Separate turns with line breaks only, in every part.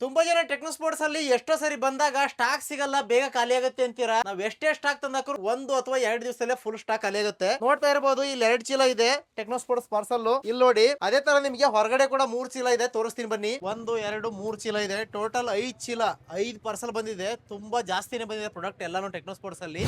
ತುಂಬಾ ಜನ techno sports ಅಲ್ಲಿ ಎಷ್ಟೋ ಸರಿ ಬಂದಾಗ ಸ್ಟಾಕ್ ಸಿಗಲ್ಲ, ಬೇಗ ಖಾಲಿ ಆಗುತ್ತೆ ಅಂತೀರಾ. ನಾವ್ ಎಷ್ಟೇ ಸ್ಟಾಕ್ ತಂದಾಕ್ರು 1 ಅಥವಾ 2 ದಿವಸದಲ್ಲೇ ಫುಲ್ ಸ್ಟಾಕ್ ಖಾಲಿ ಆಗುತ್ತೆ. ನೋಡ್ತಾ ಇರಬಹುದು ಇಲ್ಲಿ 2 ಚೀಲ ಇದೆ ಟೆಕ್ನೋ ಸ್ಪೋರ್ಟ್ಸ್ ಪಾರ್ಸಲ್. ಇಲ್ಲಿ ನೋಡಿ ಅದೇ ತರ ನಿಮಗೆ ಹೊರಗಡೆ ಕೂಡ 3 ಚೀಲ ಇದೆ, ತೋರಿಸ್ತೀನಿ ಬನ್ನಿ. 1, 2, 3 ಚೀಲ ಇದೆ, ಟೋಟಲ್ 5 ಚೀಲ, 5 ಪಾರ್ಸಲ್ ಬಂದಿದೆ. ತುಂಬಾ ಜಾಸ್ತಿನೇ ಬಂದಿದೆ ಪ್ರಾಡಕ್ಟ್ ಎಲ್ಲಾನು ಟೆಕ್ನೋ ಸ್ಪೋರ್ಟ್ಸ್ ಅಲ್ಲಿ.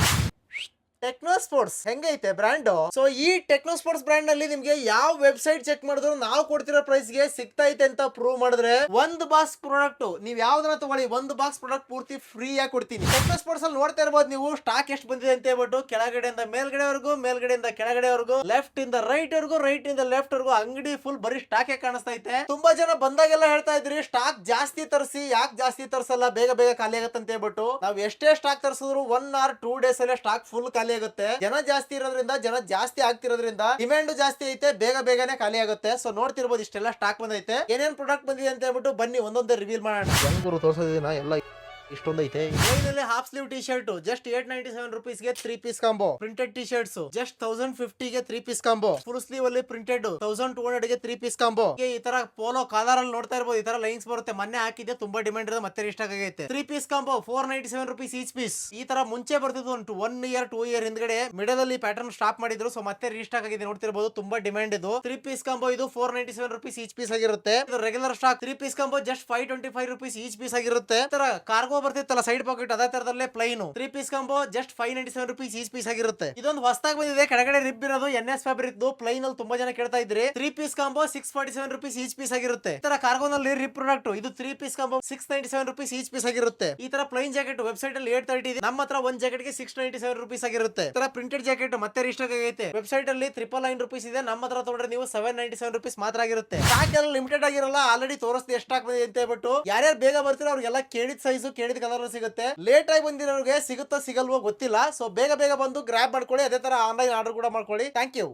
ಟೆಕ್ನೋ ಸ್ಪೋರ್ಟ್ಸ್ ಹೆಂಗೈತೆ ಬ್ರ್ಯಾಂಡ್. ಸೊ ಈ ಟೆಕ್ನೋ ಸ್ಪೋರ್ಟ್ಸ್ ಬ್ರ್ಯಾಂಡ್ ನಲ್ಲಿ ನಿಮ್ಗೆ ಯಾವ ವೆಬ್ಸೈಟ್ ಚೆಕ್ ಮಾಡಿದ್ರು ನಾವು ಕೊಡ್ತಿರೋ ಪ್ರೈಸ್ ಗೆ ಸಿಗ್ತೈತೆ ಅಂತ ಪ್ರೂವ್ ಮಾಡಿದ್ರೆ ಒಂದು ಬಾಕ್ಸ್ ಪ್ರಾಡಕ್ಟ್ ನೀವ್ ಯಾವ್ದನ್ನ ತಗೊಳ್ಳಿ, ಒಂದು ಬಾಕ್ಸ್ ಪ್ರಾಡಕ್ಟ್ ಪೂರ್ತಿ ಫ್ರೀ ಆಗಿ ಕೊಡ್ತೀನಿ. ಟೆಕ್ನೋ ಸ್ಪೋರ್ಟ್ಸ್ ಅಲ್ಲಿ ನೋಡ್ತಾ ಇರಬಹುದು ನೀವು ಸ್ಟಾಕ್ ಎಷ್ಟು ಬಂದಿದೆ ಅಂತ ಹೇಳ್ಬಿಟ್ಟು, ಕೆಳಗಡೆಯಿಂದ ಮೇಲ್ಗಡೆವರೆಗೂ, ಮೇಲ್ಗಡೆಯಿಂದ ಕೆಳಗಡೆವರೆಗೂ, ಲೆಫ್ಟ್ ಇಂದ ರೈಟ್ ವರೆಗೂ, ರೈಟ್ ಇಂದ ಲೆಫ್ಟ್ ವರೆಗೂ ಅಂಗಡಿ ಫುಲ್ ಬರೀ ಸ್ಟಾಕ್ ಕಾಣಿಸ್ತಾ ಐತೆ. ತುಂಬಾ ಜನ ಬಂದಾಗೆಲ್ಲ ಹೇಳ್ತಾ ಇದ್ರಿ ಸ್ಟಾಕ್ ಜಾಸ್ತಿ ತರಿಸಿ, ಯಾಕೆ ಜಾಸ್ತಿ ತರಿಸಲ್ಲ, ಬೇಗ ಬೇಗ ಖಾಲಿ ಆಗತ್ತೆ ಅಂತ ಹೇಳ್ಬಿಟ್ಟು. ನಾವ್ ಎಷ್ಟೇ ಸ್ಟಾಕ್ ತರಿಸಿದ್ರು 1 or 2 days ಅಲ್ಲೇ ಸ್ಟಾಕ್ ಫುಲ್ ಖಾಲಿ ಆಗುತ್ತೆ. ಜನ ಜಾಸ್ತಿ ಇರೋದ್ರಿಂದ, ಜನ ಜಾಸ್ತಿ ಆಗ್ತಿರೋದ್ರಿಂದ ಡಿಮ್ಯಾಂಡ್ ಜಾಸ್ತಿ ಐತೆ, ಬೇಗ ಬೇಗನೆ ಖಾಲಿ ಆಗುತ್ತೆ. ಸೊ ನೋಡ್ತಿರ್ಬೋದು ಇಷ್ಟೆಲ್ಲ ಸ್ಟಾಕ್ ಬಂದೈತೆ. ಏನೇನ್ ಪ್ರಾಡಕ್ಟ್ ಬಂದಿದೆ ಅಂತ ಹೇಳ್ಬಿಟ್ಟು ಬನ್ನಿ ಒಂದೊಂದೇ ರಿವೀಲ್ ಮಾಡೋಣ. ಹೆಂಗೂರು ತೋರಿಸೋದಿನ ಎಲ್ಲ ಇಷ್ಟೊಂದೈತೆ. ಇದರಲ್ಲಿ half sleeve T shirt just 897 rupees ಗೆ 3 piece combo. Printed T shirts just 1050 ಗೆ 3 ಪೀಸ್ ಕಾಂಬೋ. ಫುಲ್ ಸ್ಲೀವ್ ಅಲ್ಲಿ ಪ್ರಿಂಟೆಡ್ 1200 ಗೆ 3 ಪೀಸ್ ಕಾಂಬೋ. ಈ ತರ ಪೋಲೋ ಕಾಲರ್ ಅಲ್ಲಿ ನೋಡ್ತಾ ಇರಬಹುದು, ಈ ತರ ಲೈನ್ಸ್ ಬರುತ್ತೆ. ಮೊನ್ನೆ ಹಾಕಿದೆ, ತುಂಬಾ ಡಿಮ್ಯಾಂಡ್ ಇದೆ, ಮತ್ತೆ ರಿಸ್ಟಾಕ್ ಆಗೈತೆ. 3 piece combo 497 rupees each piece. ಈ ತರ ಮುಂಚೆ ಬರ್ತಿತ್ತು 1 year 2 year ಹಿಂದ್ಗಡೆ, ಮಿಡಲ್ ಅಲ್ಲಿ ಪ್ಯಾಟರ್ನ್ ಸ್ಟಾಪ್ ಮಾಡಿದ್ರು. ಸೊ ಮತ್ತೆ ರಿಸ್ಟಾಕ್ ಆಗಿದೆ, ನೋಡ್ತಿರಬಹುದು. ತುಂಬಾ ಡಿಮ್ಯಾಂಡ್ ಇದು 3 ಪೀಸ್ ಕಾಂಬೋ. ಇದು 497 rupees ಈಚ್ ಪೀಸ್ ಆಗಿರುತ್ತೆ. ಇದು regular stock 3 piece combo just 525 rupees each piece ಆಗಿರುತ್ತೆ. ಈ ತರ ಕಾರ್ಗೋ ಬರ್ತಿತ್ತಲ್ಲ ಸೈಡ್ ಪಾಕೆಟ್, ಅದೇ ತರದಲ್ಲೇ plain 3 piece combo just 597 rupees each piece ಆಗಿರುತ್ತೆ. ಇದೊಂದು ಹೊಸದಾಗಿ ಬಂದಿದೆ, ಕೆಳಗಡೆ ರಿಬ್ ಇರೋದು NS ಫ್ಯಾಬ್ರಿಕ್ ಪ್ಲೈನ್ ಅಲ್ಲಿ ತುಂಬಾ ಜನ ಕೇಳ್ತಾ ಇದ್ರಿ. 3 piece combo 647 rupees each piece ಆಗಿರುತ್ತೆ. ಈ ತರ ಕಾರ್ಗೋನಲ್ಲಿ ರಿಪ್ ಪ್ರಾಡಕ್ಟ್ ಇದು 3 piece combo 697 rupees each piece ಆಗಿರುತ್ತೆ. ಈ ತರ ಪ್ಲೈನ್ ಜಾಕೆಟ್ ವೆಬ್ಸೈಟ್ ಅಲ್ಲಿ 830 ಇದೆ, ನಮ್ಮ ಹತ್ರ ಒಂದ್ ಜಾಕೆಟ್ ಗೆ 697 rupees ಆಗಿರುತ್ತೆ. ಈ ತರ ಪ್ರಿಂಟೆಡ್ ಜಾಕೆಟ್ ಮತ್ತೆ ರಿಸ್ಟಾಕ್ ಆಗೈತೆ. ವೆಬ್ಸೈಟ್ ಅಲ್ಲಿ 999 rupees ಇದೆ, ನಮ್ಮ ಹತ್ರ ತಗೊಂಡ್ರೆ ನೀವು 797 rupees ಮಾತ್ರ ಆಗಿರುತ್ತೆ. ಸ್ಟಾಕ್ ಎಲ್ಲ ಲಿಮಿಟೆಡ್ ಆಗಿರಲ್ಲ, ಆಲ್ರೆಡಿ ತೋರಿಸ್ದೆ ಎಷ್ಟಾಕ್ ಬಂದಿದೆ ಅಂತ ಹೇಳ್ಬಿಟ್ಟು. ಯಾರ್ಯಾರು ಬೇಗ ಬರ್ತೀರೋ ಅವ್ರಿಗೆಲ್ಲ ಕೇಳಿದ ಸೈಜ್ ಕೇಳಿದ ಕಲರ್ ಸಿಗುತ್ತೆ. ಲೇಟ್ ಆಗಿ ಬಂದಿರೋರಿಗೆ ಸಿಗುತ್ತೋ ಸಿಗಲ್ವೋ ಗೊತ್ತಿಲ್ಲ. ಸೊ ಬೇಗ ಬೇಗ ಬಂದು ಗ್ರಾಬ್ ಮಾಡ್ಕೊಳ್ಳಿ. ಅದೇ ತರ ಆನ್ಲೈನ್ ಆರ್ಡರ್ ಕೂಡ ಮಾಡ್ಕೊಳ್ಳಿ. Thank you.